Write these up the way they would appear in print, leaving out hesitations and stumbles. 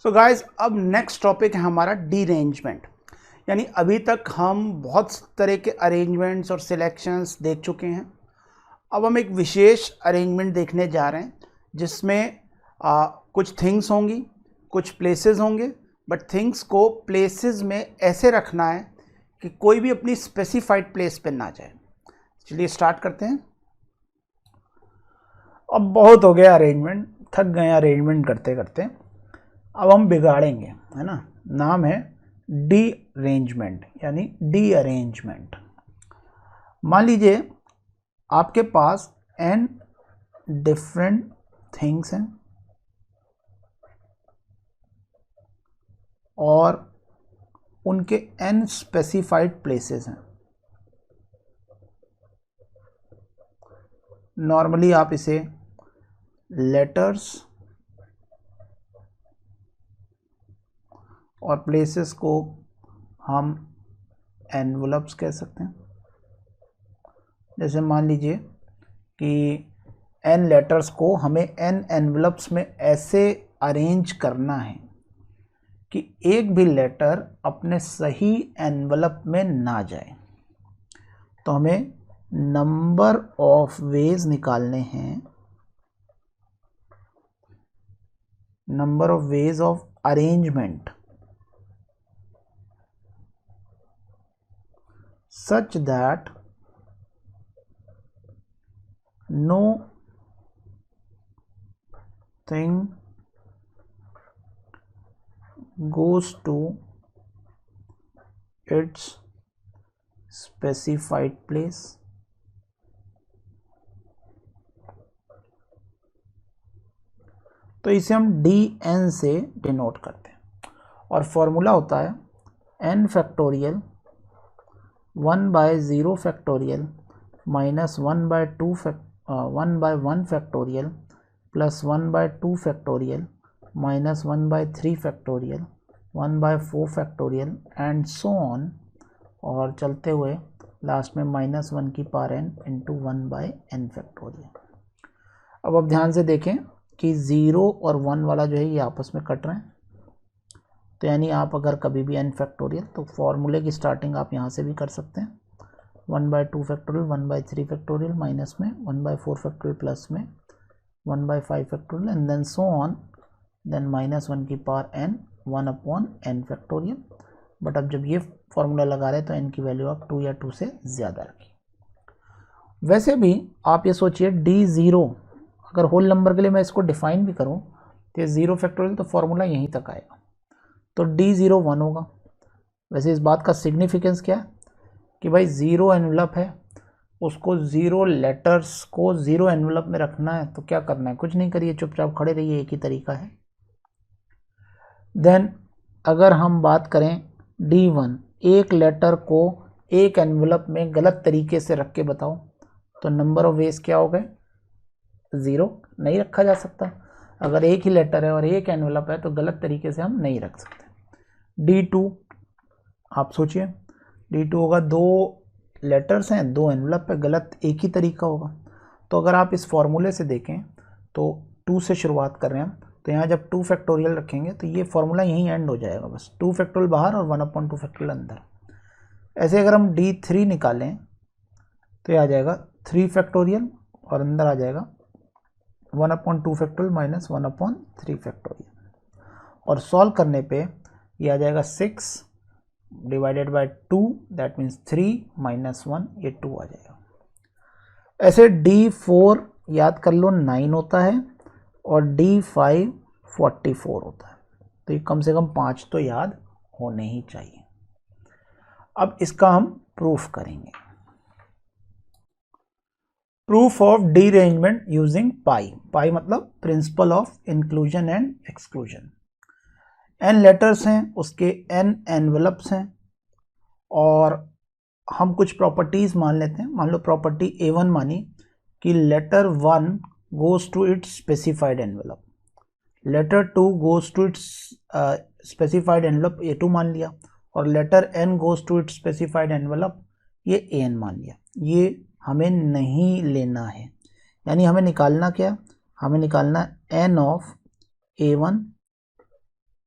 So guys, अब next topic है हमारा डीरेंजमेंट। यानी अभी तक हम बहुत तरह के अरेंजमेंट्स और सिलेक्शंस देख चुके हैं। अब हम एक विशेष अरेंजमेंट देखने जा रहे हैं जिसमें कुछ थिंग्स होंगी, कुछ प्लेसेस होंगे, बट थिंग्स को प्लेसेस में ऐसे रखना है कि कोई भी अपनी स्पेसिफाइड प्लेस पे ना जाए। चलिए स्टार्ट करते हैं। अब बहुत हो गया अरेंजमेंट, थक गए अरेंजमेंट करते करते। अब हम बिगाड़ेंगे, है ना। नाम है डीरेंजमेंट यानी डी अरेंजमेंट। मान लीजिए आपके पास n डिफरेंट थिंग्स हैं और उनके n स्पेसिफाइड प्लेसेस हैं। नॉर्मली आप इसे लेटर्स और प्लेसेस को हम एनवलप्स कह सकते हैं। जैसे मान लीजिए कि n लेटर्स को हमें n एनवलप्स में ऐसे अरेंज करना है कि एक भी लेटर अपने सही एनवलप में ना जाए। तो हमें नंबर ऑफ वेज निकालने हैं, number of ways of arrangement such that no thing goes to its specified place। तो इसे हम dn से डिनोट करते हैं और फॉर्मूला होता है n factorial 1/0 factorial minus 1/1 factorial plus 1/2 factorial minus 1/3 factorial 1/4 factorial and so on, और चलते हुए लास्ट में -1 की power n into 1/n factorial. अब ध्यान से देखें कि 0 और 1 वाला जो है ये आपस में कट रहे हैं। तो यानी आप अगर कभी भी n फैक्टोरियल, तो फॉर्मूले की स्टार्टिंग आप यहाँ से भी कर सकते हैं। 1/2 फैक्टोरियल 1/3 फैक्टोरियल माइनस में 1/4 फैक्टोरियल प्लस में 1/5 factorial and then so on, then -1 की power n 1/n factorial. But अब जब ये फॉर्मूला लगा रहे हैं तो n की वैल्यू आप 2 या 2 से ज़्यादा रखिए। वैसे भी आप ये सोचिए d0, अगर होल नंबर के लिए मैं इसको डिफाइन भी करूँ तो ये 0 फैक्टोरियल, तो फॉर्मूला यहीं तक आएगा, तो d0 1 होगा। वैसे इस बात का सिग्निफिकेंस क्या है कि भाई 0 एनवलप है, उसको 0 लेटर्स को 0 एनवलप में रखना है। तो क्या करना है, कुछ नहीं करिए, चुपचाप खड़े रहिए, एक ही तरीका है। देन अगर हम बात करें d1, एक लेटर को एक एनवलप में गलत तरीके से रख के बताओ, तो नंबर ऑफ वेज क्या हो गए, 0 नहीं रखा जा सकता। अगर एक ही लेटर है और एक एनवलप है तो गलत तरीके से हम नहीं रख सकते। d2, आप सोचिए d2 होगा, 2 लेटर्स हैं 2 एनवलप है, गलत एक ही तरीका होगा। तो अगर आप इस फॉर्मूले से देखें तो 2 से शुरुआत कर रहे हैं हम, तो यहाँ जब 2 फैक्टोरियल रखेंगे तो ये फॉर्मूला यहीं एंड हो जाएगा, बस 2 फैक्टोरियल बाहर और 1/2 फैक्टोरियल अंदर। ऐसे अगर हम d3 निकालें तो ये आ जाएगा 3 फैक्टोरियल और अंदर आ जाएगा 1/2 फैक्टोरियल माइनस 1/3 फैक्टोरियल, और सॉल्व करने पे ये आ जाएगा 6 divided by 2, that means 3 minus 1, ये 2 आ जाएगा। ऐसे d4 याद कर लो 9 होता है और d5 44 होता है, तो ये कम से कम 5 तो याद होने ही चाहिए। अब इसका हम प्रूफ करेंगे। प्रूफ ऑफ डीरेंजमेंट यूजिंग पाई। पाई मतलब principle of inclusion and exclusion. n letters हैं, उसके n एनवलप्स हैं, और हम कुछ प्रॉपर्टीज मान लेते हैं। मान लो प्रॉपर्टी A1 मानी कि letter 1 goes to its specified envelope, letter 2 goes to its specified envelope, A2 मान लिया, और letter n goes to its specified envelope, ये an मान लिया। ये हमें नहीं लेना है, यानी हमें निकालना क्या, हमें निकालना n of A1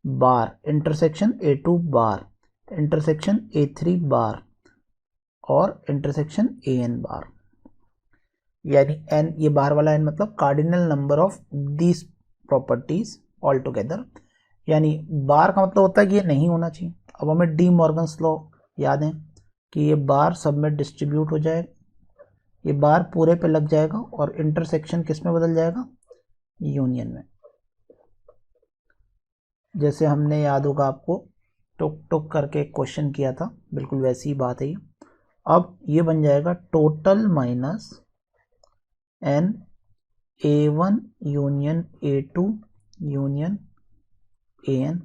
bar intersection A2 bar intersection A3 बार और इंटरसेक्शन AN बार, यानी n ये बार वाला n मतलब cardinal number of these properties all together, यानी बार का मतलब होता है कि ये नहीं होना चाहिए। अब हमें डी मॉर्गन्स लॉ याद है कि ये बार सब में डिस्ट्रीब्यूट हो जाएगा, ये बार पूरे पे लग जाएगा और इंटरसेक्शन किस में बदल जाएगा, यूनियन में। जैसे हमने याद होगा आपको टुक टुक करके एक क्वेश्चन किया था, बिल्कुल वैसी ही बात है ये। अब ये बन जाएगा total minus n A1 union A2 union AN।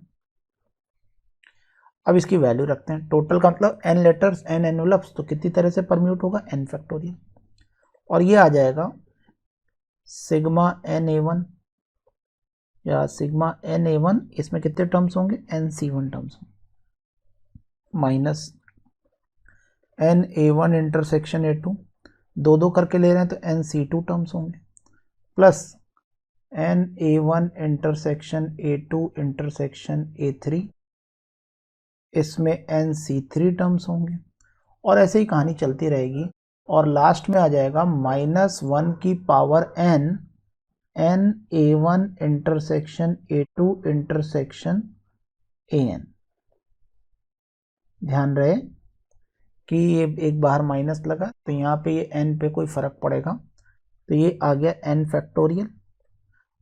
अब इसकी वैल्यू रखते हैं। टोटल का मतलब n लेटर्स n एनवलप्स, तो कितनी तरह से परम्यूट होगा, n फैक्टोरियल, और ये आ जाएगा सिग्मा NA1 या सिग्मा NA1, इसमें कितने टर्म्स होंगे, NC1 terms minus NA1 intersection A2, दो दो करके ले रहे हैं तो NC2 टर्म्स होंगे, plus NA1 intersection A2 intersection A3, इसमें NC3 टर्म्स होंगे, और ऐसे ही कहानी चलती रहेगी। और लास्ट में आ जाएगा -1 की power n NA1 intersection A2 intersection AN। ध्यान रहे कि ये एक बाहर माइनस लगा तो यहाँ पे ये n पे कोई फर्क पड़ेगा, तो ये आ गया n फैक्टोरियल,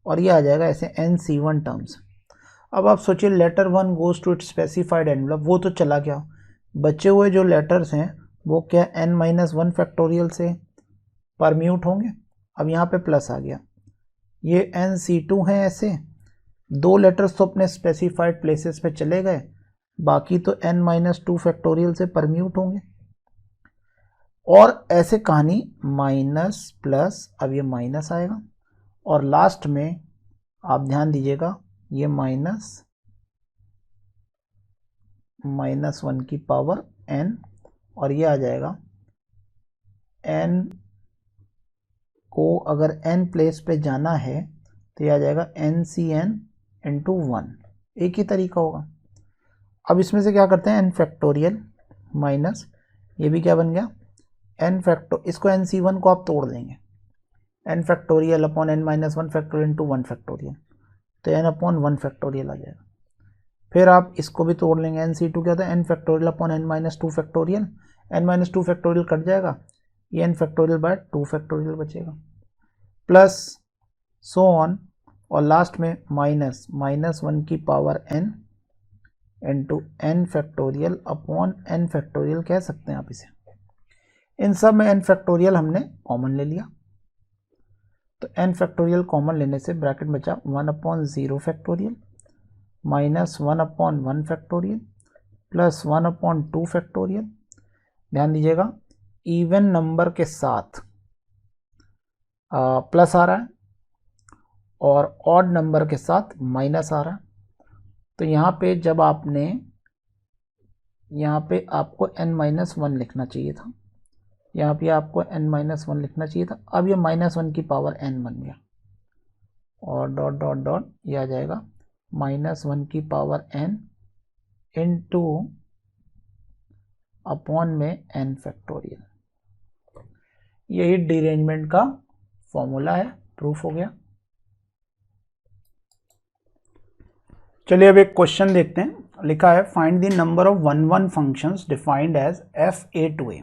और ये आ जाएगा ऐसे NC1 टर्म्स। अब आप सोचिए letter 1 goes to its specified envelope, वो तो चला गया, बचे हुए जो लेटर्स हैं वो क्या n-1 फैक्टोरियल से परम्यूट होंगे। अब यहाँ पे प्लस आ गया, ये NC2 है, ऐसे दो लेटर्स तो अपने स्पेसिफाइड प्लेसेस पे चले गए, बाकी तो n-2 फैक्टोरियल से परम्यूट होंगे, और ऐसे कहानी माइनस प्लस, अब ये माइनस आएगा, और लास्ट में आप ध्यान दीजिएगा ये -1 की पावर n, और ये आ जाएगा n को अगर n प्लेस पे जाना है तो ये आ जाएगा NCN इंटू 1, एक ही तरीका होगा। अब इसमें से क्या करते हैं, n फैक्टोरियल माइनस, ये भी क्या बन गया n फैक्टो, इसको NC1 को आप तोड़ देंगे, n factorial upon n-1 factorial into 1 factorial, तो n अपॉन 1 फैक्टोरियल आ जाएगा। फिर आप इसको भी तोड़ लेंगे, NC2 क्या होता है, n factorial upon n-2 factorial, n-2 factorial cut जाएगा, ये n फैक्टोरियल बाय 2 फैक्टोरियल बचेगा, प्लस सो ऑन, और लास्ट में -1 की power n into n factorial upon n factorial कह सकते हैं आप इसे। इन सब में n फैक्टोरियल हमने कॉमन ले लिया, तो n फैक्टोरियल कॉमन लेने से ब्रैकेट बचा 1/0 factorial minus 1/1 factorial plus 1/2 factorial. ध्यान दीजिएगा इवन नंबर के साथ प्लस आ रहा है और ऑड नंबर के साथ माइनस आ रहा है, तो यहाँ पे जब आपने यहाँ पे आपको n-1 लिखना चाहिए था, यहाँ पे आपको n-1 लिखना चाहिए था, अब ये -1 की पावर n बन गया, और डॉट डॉट डॉट ये आ जाएगा -1 की पावर n इंटू अपॉन में n फैक्टोरियल। यही डिरेंजमेंट का फॉर्मूला है, प्रूफ हो गया। चलिए अब एक क्वेश्चन देखते हैं, लिखा है find the number of 1-1 functions defined as FA2A,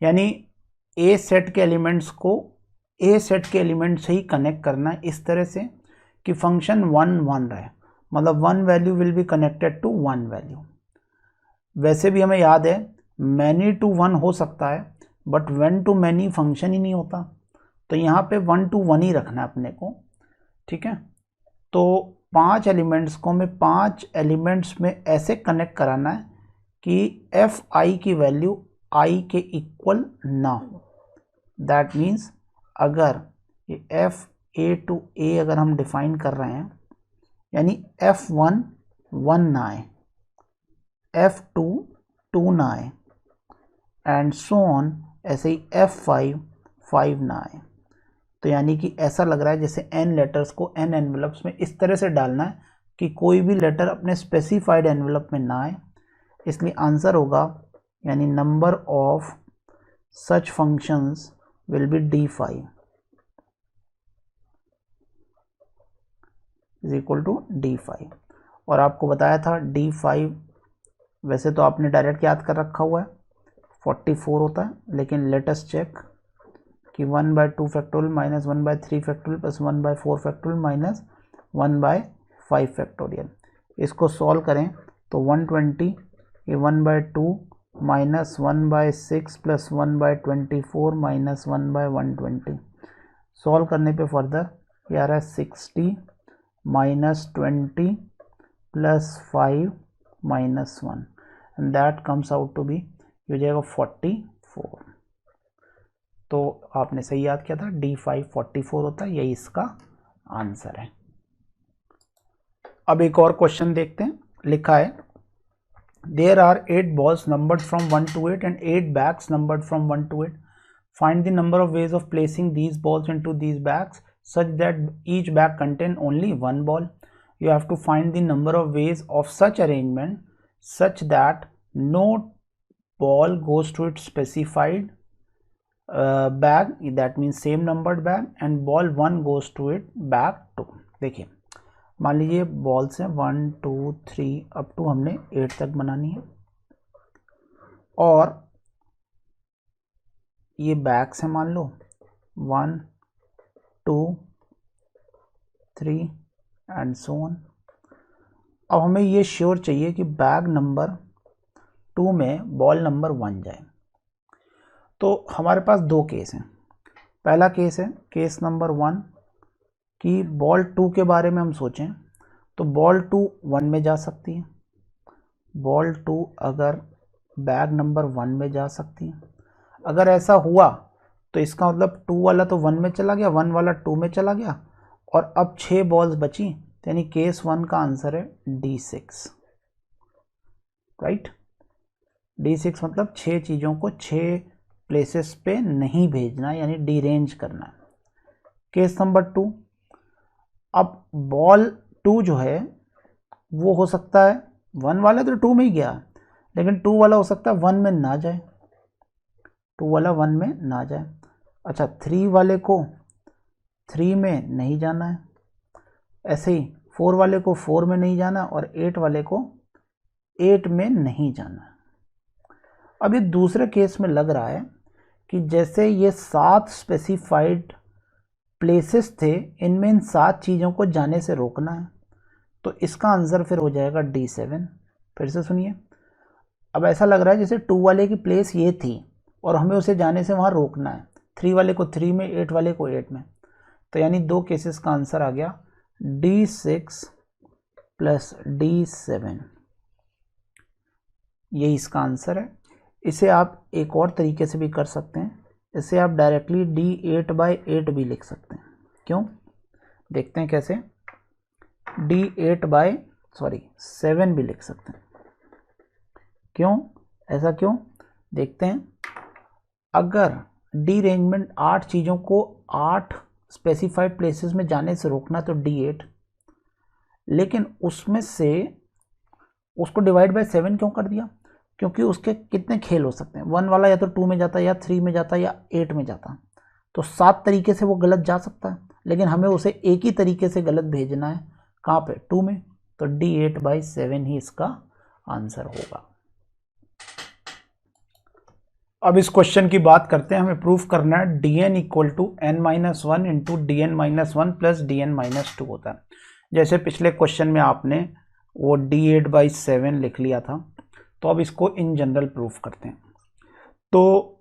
यानी ए सेट के एलिमेंट्स को ए सेट के एलिमेंट से ही कनेक्ट करना है इस तरह से कि फंक्शन 1-1 रहे, मतलब 1 value will be connected to 1 value. वैसे भी हमें याद है मैनी टू 1 हो सकता है, बट 1 टू मैनी फंक्शन ही नहीं होता, तो यहाँ पे 1 to 1 ही रखना है अपने को, ठीक है। तो 5 एलिमेंट्स को मैं 5 एलिमेंट्स में ऐसे कनेक्ट कराना है कि Fi की वैल्यू i के इक्वल ना हो। दैट मीन्स अगर ये FA2A अगर हम डिफाइन कर रहे हैं, यानी F1 1 ना आए, F2 2 ना आए, एंड सो ऑन, ऐसे ही F5 5 ना आए। तो यानी कि ऐसा लग रहा है जैसे n लेटर्स को n एनवेलप्स में इस तरह से डालना है कि कोई भी लेटर अपने स्पेसिफाइड एनवेलप में ना आए, इसलिए आंसर होगा यानी number of such functions will be D5 is equal to D5। और आपको बताया था D5 वैसे तो आपने डायरेक्ट याद कर रखा हुआ है, 44 होता है, लेकिन लेटेस्ट चेक कि 1/2 factorial minus 1/3 factorial plus 1/4 factorial minus 1/5 factorial. इसको सॉल्व करें तो 120 ये 1/2 माइनस 1/6 प्लस 1/24 माइनस 1/120। सॉल्व करने पे फर्दर ये आ रहा है 60 minus 20 plus 5 minus 1 and that comes out to be, ये हो जाएगा 44। तो आपने सही याद किया था, D5 44 होता है, यही इसका आंसर है। अब एक और क्वेश्चन देखते हैं। लिखा है there are 8 balls numbered from 1 to 8 and 8 bags numbered from 1 to 8. Find the number of ways of placing these balls into these bags such that each bag contain only one ball. You have to find the number of ways of such arrangement such that no ball goes to its specified bag, that means same numbered bag, and ball 1 goes to it bag 2. देखिए मान लीजिए balls हैं 1 2 3 up to हमने 8 तक बनानी है, और ये बैग्स हैं मान लो 1 2 3 एंड सो ऑन। अब हमें ये श्योर चाहिए कि बैग नंबर 2 में बॉल नंबर 1 जाए। तो हमारे पास दो केस हैं। पहला केस है केस नंबर 1 कि बॉल 2 के बारे में हम सोचें तो बॉल 2 1 में जा सकती है। बॉल 2 अगर बैग नंबर 1 में जा सकती है, अगर ऐसा हुआ तो इसका मतलब 2 वाला तो 1 में चला गया, 1 वाला 2 में चला गया, और अब 6 बॉल्स बची, यानी केस 1 का आंसर है D6, राइट। D6 मतलब 6 चीज़ों को 6 प्लेसेस पे नहीं भेजना, यानी डीरेंज करना। केस नंबर 2, अब बॉल 2 जो है वो हो सकता है 1 वाला तो 2 में ही गया, लेकिन 2 वाला हो सकता है 1 में ना जाए, 2 वाला 1 में ना जाए। अच्छा 3 वाले को 3 में नहीं जाना है, ऐसे ही 4 वाले को 4 में नहीं जाना, और 8 वाले को 8 में नहीं जाना। अब ये दूसरे केस में लग रहा है कि जैसे ये 7 स्पेसिफाइड प्लेसेस थे, इनमें इन 7 चीज़ों को जाने से रोकना है, तो इसका आंसर फिर हो जाएगा D7। फिर से सुनिए, अब ऐसा लग रहा है जैसे 2 वाले की प्लेस ये थी और हमें उसे जाने से वहाँ रोकना है, 3 वाले को 3 में, 8 वाले को 8 में, तो यानी दो केसेस का आंसर आ गया D6 प्लस D7, यही इसका आंसर है। इसे आप एक और तरीके से भी कर सकते हैं, इसे आप डायरेक्टली D8/8 भी लिख सकते हैं। क्यों, देखते हैं कैसे। D8/7 भी लिख सकते हैं। क्यों, ऐसा क्यों, देखते हैं। अगर डीरेंजमेंट 8 चीज़ों को 8 स्पेसिफाइड प्लेसेस में जाने से रोकना तो D8, लेकिन उसमें से उसको डिवाइड बाय 7 क्यों कर दिया, क्योंकि उसके कितने खेल हो सकते हैं, 1 वाला या तो 2 में जाता, या 3 में जाता, या 8 में जाता, तो 7 तरीके से वो गलत जा सकता है, लेकिन हमें उसे एक ही तरीके से गलत भेजना है, कहाँ पे, 2 में, तो D8/7 ही इसका आंसर होगा। अब इस क्वेश्चन की बात करते हैं। हमें प्रूफ करना है dn equal to n-1 into dn-1 plus dn-2 होता है। जैसे पिछले क्वेश्चन में आपने वो D8/7 लिख लिया था, तो अब इसको इन जनरल प्रूफ करते हैं। तो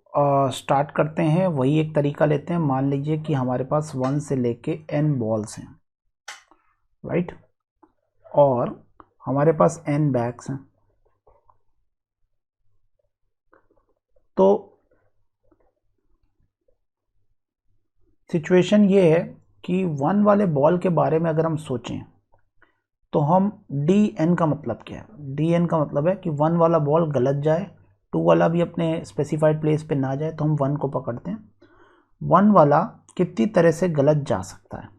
स्टार्ट करते हैं, वही एक तरीका लेते हैं। मान लीजिए कि हमारे पास 1 से लेके n बॉल्स हैं, राइट, और हमारे पास n बैग्स हैं। तो सिचुएशन ये है कि 1 वाले बॉल के बारे में अगर हम सोचें तो हम dn का मतलब क्या है, dn का मतलब है कि 1 वाला बॉल गलत जाए, 2 वाला भी अपने स्पेसिफाइड प्लेस पे ना जाए, तो हम 1 को पकड़ते हैं। 1 वाला कितनी तरह से गलत जा सकता है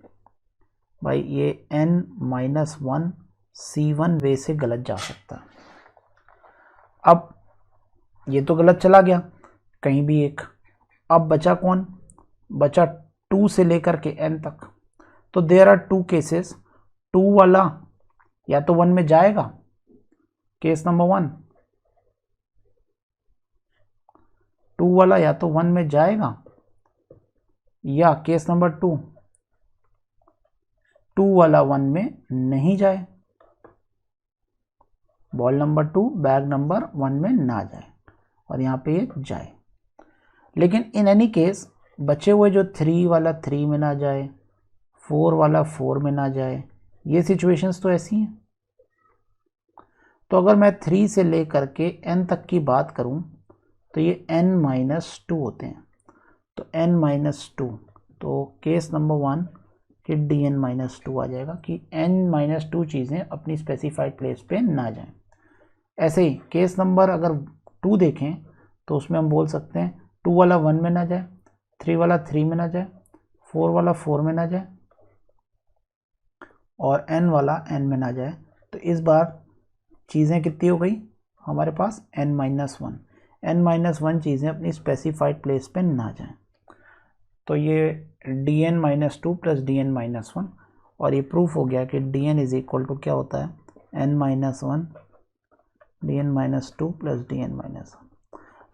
भाई, ये n-1 C1 वे से गलत जा सकता है। अब ये तो गलत चला गया कहीं भी एक। अब बचा कौन? बचा 2 से लेकर के n तक। तो देयर आर 2 केसेस। 2 वाला या तो 1 में जाएगा, केस नंबर 1, 2 वाला या तो 1 में जाएगा, या केस नंबर 2, 2 वाला 1 में नहीं जाए। बॉल नंबर 2 बैग नंबर 1 में ना जाए और यहाँ पे ये जाए। लेकिन इन एनी केस बचे हुए जो 3 वाला 3 में ना जाए, 4 वाला 4 में ना जाए, ये सिचुएशंस तो ऐसी हैं। तो अगर मैं 3 से लेकर के n तक की बात करूं तो ये n-2 होते हैं। तो n-2, तो केस नंबर 1 कि dn-2 आ जाएगा कि n-2 चीज़ें अपनी स्पेसिफाइड प्लेस पे ना जाएं। ऐसे ही केस नंबर अगर 2 देखें तो उसमें हम बोल सकते हैं 2 वाला 1 में ना जाए, 3 वाला 3 में ना जाए, 4 वाला 4 में ना जाए और n वाला n में ना जाए। तो इस बार चीज़ें कितनी हो गई हमारे पास? n-1। n-1 चीज़ें अपनी स्पेसिफाइड प्लेस पे ना जाएं। तो ये dn-2 प्लस dn-1 और ये प्रूफ हो गया कि dn इज इक्वल टू क्या होता है? n-1 dn-2 plus dn-1।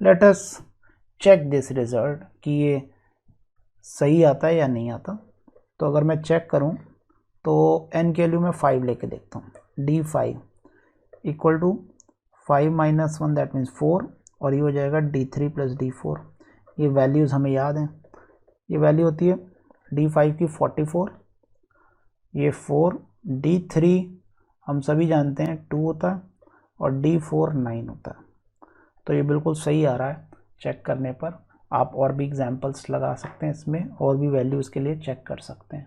Let us check this result कि ये सही आता है या नहीं आता। तो अगर मैं चेक करूं तो n के वैल्यू में 5 लेके देखता हूं। d5 equal to 5-1 that means 4 और ये हो जाएगा d3 प्लस d4। ये वैल्यूज़ हमें याद हैं। ये वैल्यू होती है d5 की 44, ये 4, d3 हम सभी जानते हैं 2 होता है और d4 9 होता है। तो ये बिल्कुल सही आ रहा है चेक करने पर। आप और भी एग्जांपल्स लगा सकते हैं इसमें और भी वैल्यूज़ के लिए चेक कर सकते हैं।